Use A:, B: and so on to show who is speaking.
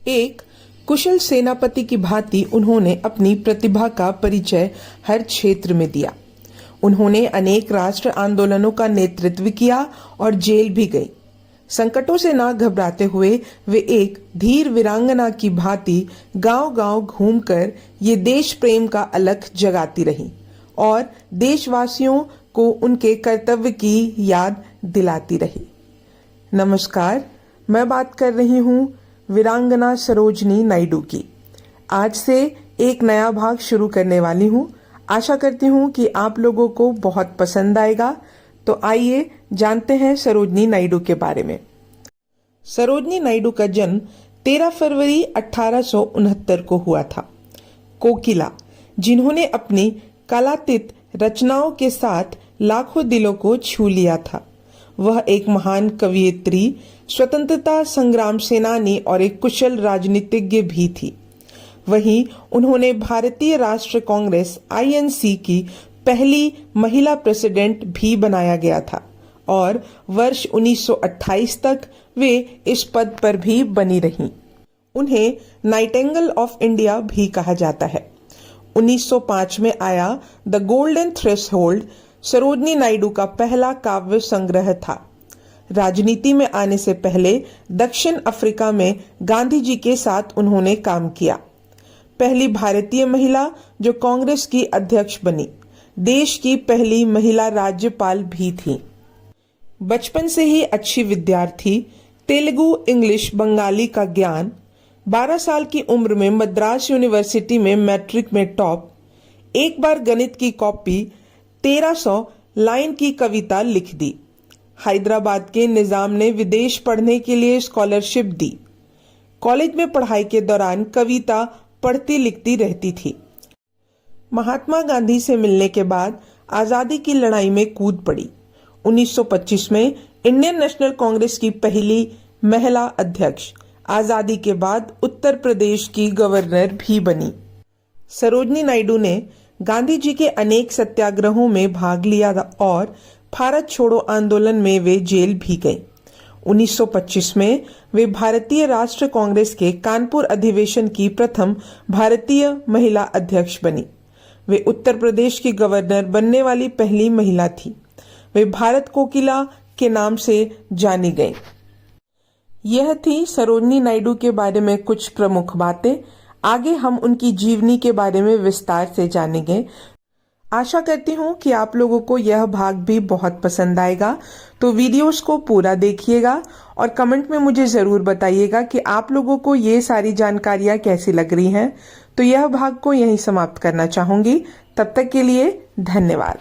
A: एक कुशल सेनापति की भांति उन्होंने अपनी प्रतिभा का परिचय हर क्षेत्र में दिया। उन्होंने अनेक राष्ट्र आंदोलनों का नेतृत्व किया और जेल भी गई। संकटों से ना घबराते हुए वे एक धीर वीरांगना की भांति गांव-गांव घूमकर ये देश प्रेम का अलख जगाती रही और देशवासियों को उनके कर्तव्य की याद दिलाती रही। नमस्कार, मैं बात कर रही हूँ वीरांगना सरोजनी नायडू की। आज से एक नया भाग शुरू करने वाली हूँ। आशा करती हूँ कि आप लोगों को बहुत पसंद आएगा। तो आइए जानते हैं सरोजनी नायडू के बारे में। सरोजनी नायडू का जन्म 13 फरवरी 1869 को हुआ था। कोकिला, जिन्होंने अपनी कलातीत रचनाओं के साथ लाखों दिलों को छू लिया था। वह एक महान कवयित्री, स्वतंत्रता संग्राम सेनानी और एक कुशल राजनीतिज्ञ भी थी। वहीं उन्होंने भारतीय राष्ट्रीय कांग्रेस (INC) की पहली महिला प्रेसिडेंट भी बनाया गया था और वर्ष 1928 तक वे इस पद पर भी बनी रहीं। उन्हें नाइटिंगेल ऑफ इंडिया भी कहा जाता है। 1905 में आया the golden threshold Sarojini Naidu का पहला काव्य संग्रह था। राजनीति में आने से पहले दक्षिण अफ्रीका में गांधी जी के साथ उन्होंने काम किया। पहली भारतीय महिला जो कांग्रेस की अध्यक्ष बनी, देश की पहली महिला राज्यपाल भी थी। बचपन से ही अच्छी विद्यार्थी, तेलुगु, इंग्लिश, बंगाली का ज्ञान। 12 साल की उम्र में मद्रास यूनिवर्सिटी में मैट्रिक में टॉप। एक बार गणित की कॉपी, 1300 लाइन की कविता लिख दी। हैदराबाद के निजाम ने विदेश पढ़ने के लिए स्कॉलरशिप दी। कॉलेज में पढ़ाई के दौरान कविता पढ़ती लिखती रहती थी। महात्मा गांधी से मिलने के बाद आजादी की लड़ाई में कूद पड़ी। 1925 में इंडियन नेशनल कांग्रेस की पहली महिला अध्यक्ष, आजादी के बाद उत्तर प्रदेश की गवर्नर भी बनी। सरोजनी नायडू ने गांधी जी के अनेक सत्याग्रहों में भाग लिया और भारत छोड़ो आंदोलन में वे जेल भी गए। 1925 में वे भारतीय राष्ट्रीय कांग्रेस के कानपुर अधिवेशन की प्रथम भारतीय महिला अध्यक्ष बनी। वे उत्तर प्रदेश की गवर्नर बनने वाली पहली महिला थी। वे भारत कोकिला के नाम से जानी गई। यह थी सरोजनी नायडू के बारे में कुछ प्रमुख बातें। आगे हम उनकी जीवनी के बारे में विस्तार से जानेंगे। आशा करती हूँ कि आप लोगों को यह भाग भी बहुत पसंद आएगा। तो वीडियोस को पूरा देखिएगा और कमेंट में मुझे जरूर बताइएगा कि आप लोगों को ये सारी जानकारियाँ कैसी लग रही हैं। तो यह भाग को यहीं समाप्त करना चाहूंगी। तब तक के लिए धन्यवाद।